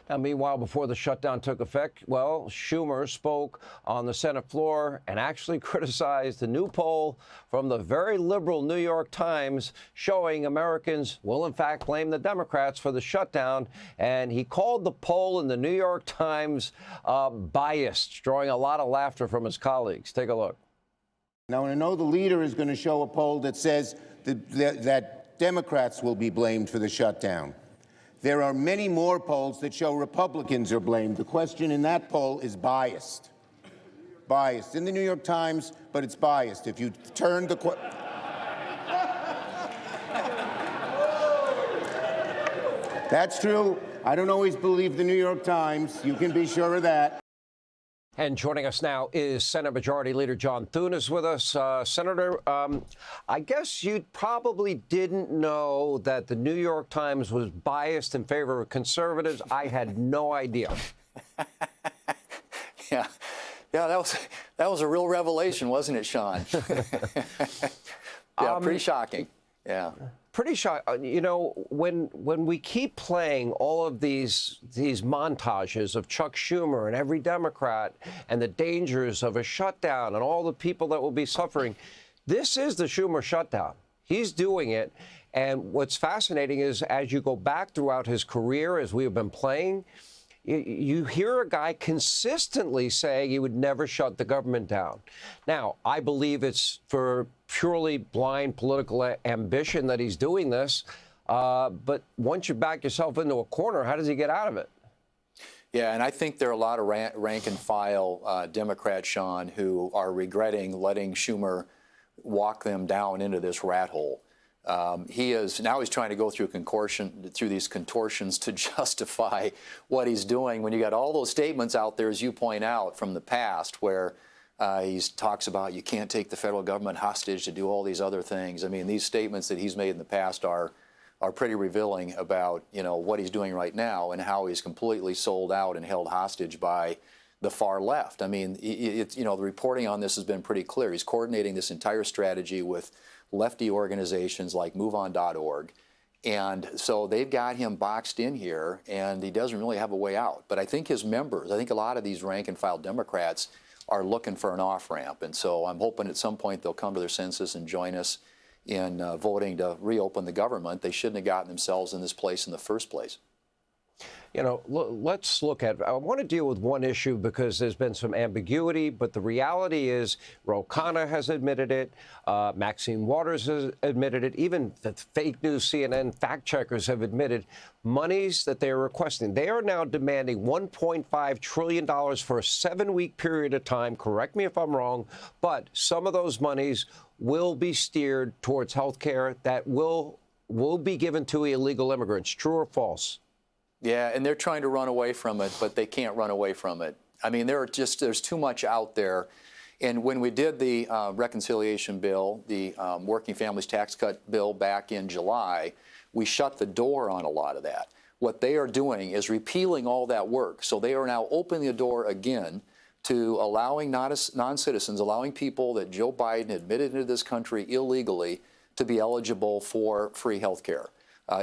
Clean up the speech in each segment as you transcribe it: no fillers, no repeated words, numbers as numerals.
Now, meanwhile, before the shutdown took effect, well, Schumer spoke on the Senate floor and actually criticized the new poll from the very liberal New York Times showing Americans will, in fact, blame the Democrats for the shutdown. And he called the poll in the New York Times biased, drawing a lot of laughter from his colleagues. Take a look. Now, I know the leader is going to show a poll that says that Democrats will be blamed for the shutdown. There are many more polls that show Republicans are blamed. The question in that poll is biased. Biased. In the New York Times, but it's biased. If you turn the... That's true. I don't always believe the New York Times. You can be sure of that. And joining us now is Senate Majority Leader John Thune is with us. Senator, I guess you probably didn't know that the New York Times was biased in favor of conservatives. I had no idea. Yeah, that was a real revelation, wasn't it, Sean? Yeah, pretty shocking. Yeah. Pretty shocking. You know, when we keep playing all of these montages of Chuck Schumer and every Democrat and the dangers of a shutdown and all the people that will be suffering, this is the Schumer shutdown. He's doing it. And what's fascinating is as you go back throughout his career, as we have been playing, you hear a guy consistently saying he would never shut the government down. Now, I believe it's for purely blind political ambition that he's doing this. But once you back yourself into a corner, how does he get out of it? Yeah, and I think there are a lot of rank and file Democrats, Sean, who are regretting letting Schumer walk them down into this rat hole. He's trying to go through these contortions to justify what he's doing when you got all those statements out there, as you point out, from the past where he talks about you can't take the federal government hostage to do all these other things. I mean, these statements that he's made in the past are pretty revealing about, you know, what he's doing right now and how he's completely sold out and held hostage by the far left. I mean, the reporting on this has been pretty clear. He's coordinating this entire strategy with lefty organizations like MoveOn.org. And so they've got him boxed in here, and he doesn't really have a way out. But I think his members, I think a lot of these rank and file Democrats are looking for an off-ramp. And so I'm hoping at some point they'll come to their senses and join us in voting to reopen the government. They shouldn't have gotten themselves in this place in the first place. You know, let's look at, I want to deal with one issue because there's been some ambiguity, but the reality is Ro Khanna has admitted it, Maxine Waters has admitted it, even the fake news CNN fact checkers have admitted monies that they are requesting. They are now demanding $1.5 trillion for a 7-week period of time. Correct me if I'm wrong, but some of those monies will be steered towards health care that will be given to illegal immigrants. True or false? Yeah, and they're trying to run away from it, but they can't run away from it. I mean, there's too much out there. And when we did the reconciliation bill, the working families tax cut bill back in July, we shut the door on a lot of that. What they are doing is repealing all that work. So they are now opening the door again to allowing non-citizens, allowing people that Joe Biden admitted into this country illegally to be eligible for free health care.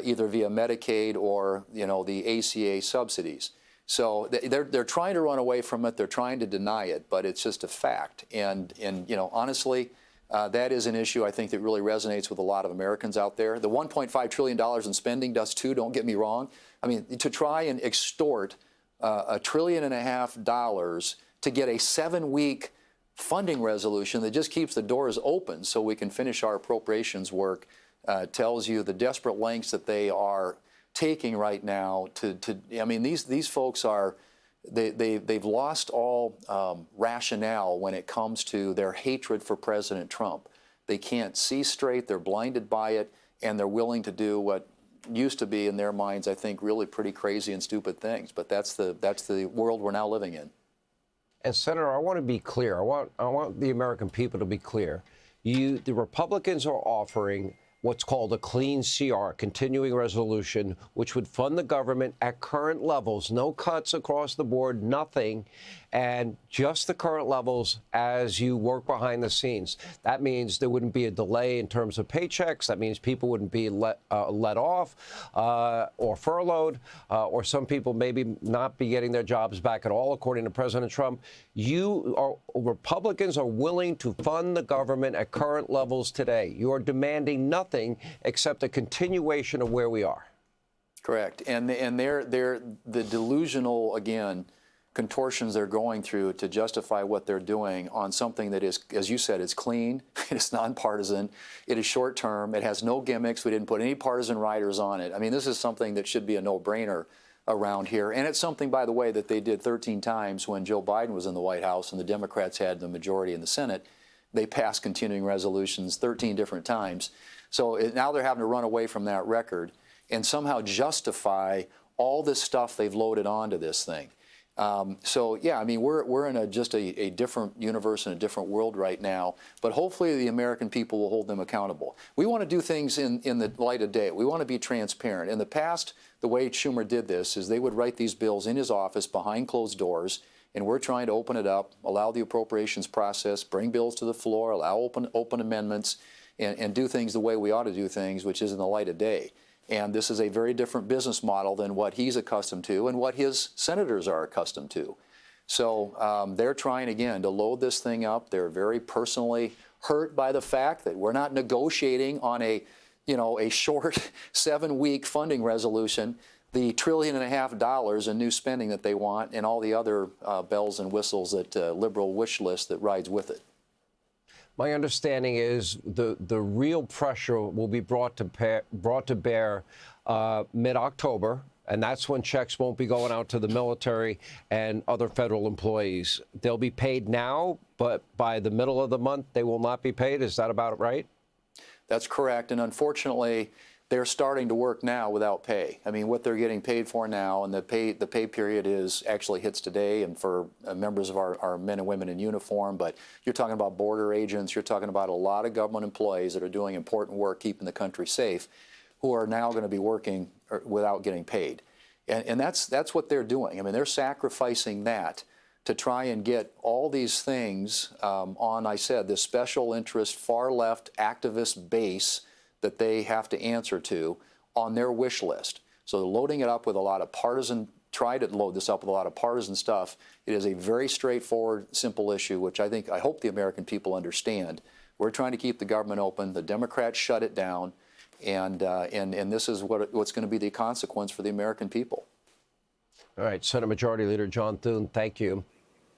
Either via Medicaid or, you know, the ACA subsidies. So they're trying to run away from it. They're trying to deny it, but it's just a fact. And you know, honestly, that is an issue I think that really resonates with a lot of Americans out there. The $1.5 trillion in spending does too, don't get me wrong. I mean, to try and extort $1.5 trillion to get a 7-week funding resolution that just keeps the doors open so we can finish our appropriations work tells you the desperate lengths that they are taking right now I mean, these folks are, they've lost all rationale when it comes to their hatred for President Trump. They can't see straight, they're blinded by it, and they're willing to do what used to be, in their minds, I think, really pretty crazy and stupid things. But that's the world we're now living in. And Senator, I want to be clear. I want the American people to be clear. The Republicans are offering what's called a clean CR, continuing resolution, which would fund the government at current levels, no cuts across the board, nothing. and just the current levels as you work behind the scenes. That means there wouldn't be a delay in terms of paychecks. That means people wouldn't be let off or furloughed, or some people maybe not be getting their jobs back at all, according to President Trump. Republicans are willing to fund the government at current levels today. You are demanding nothing except a continuation of where we are. Correct. And they're the delusional, again, contortions they're going through to justify what they're doing on something that is, as you said, it's clean, it's nonpartisan, it is short term, it has no gimmicks, we didn't put any partisan riders on it. I mean, this is something that should be a no-brainer around here. And it's something, by the way, that they did 13 times when Joe Biden was in the White House and the Democrats had the majority in the Senate. They passed continuing resolutions 13 different times. So now they're having to run away from that record and somehow justify all this stuff they've loaded onto this thing. So yeah, I mean, we're in just a different universe and a different world right now, but hopefully the American people will hold them accountable. We want to do things in the light of day. We want to be transparent. In the past, the way Schumer did this is they would write these bills in his office behind closed doors, and we're trying to open it up, allow the appropriations process, bring bills to the floor, allow open amendments, and do things the way we ought to do things, which is in the light of day. And this is a very different business model than what he's accustomed to and what his senators are accustomed to. So they're trying, again, to load this thing up. They're very personally hurt by the fact that we're not negotiating on a short 7-week funding resolution, the $1.5 trillion in new spending that they want, and all the other bells and whistles that liberal wish list that rides with it. My understanding is the real pressure will be brought to bear mid-October, and that's when checks won't be going out to the military and other federal employees. They'll be paid now, but by the middle of the month, they will not be paid. Is that about right? That's correct. And unfortunately, they're starting to work now without pay. I mean, what they're getting paid for now, and the pay period actually hits today, and for members of our men and women in uniform. But you're talking about border agents. You're talking about a lot of government employees that are doing important work, keeping the country safe, who are now going to be working without getting paid. And that's what they're doing. I mean, they're sacrificing that to try and get all these things on, I said, this special interest, far left activist base that they have to answer to on their wish list. So they're loading it up with a lot of partisan, try to load this up with a lot of partisan stuff. It is a very straightforward, simple issue, which I hope the American people understand. We're trying to keep the government open. The Democrats shut it down, and this is what's going to be the consequence for the American people. All right, Senate Majority Leader John Thune, thank you.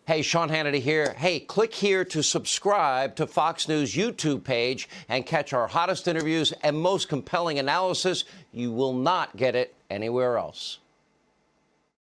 Hey, Sean Hannity here. Hey, click here to subscribe to Fox News YouTube page and catch our hottest interviews and most compelling analysis. You will not get it anywhere else.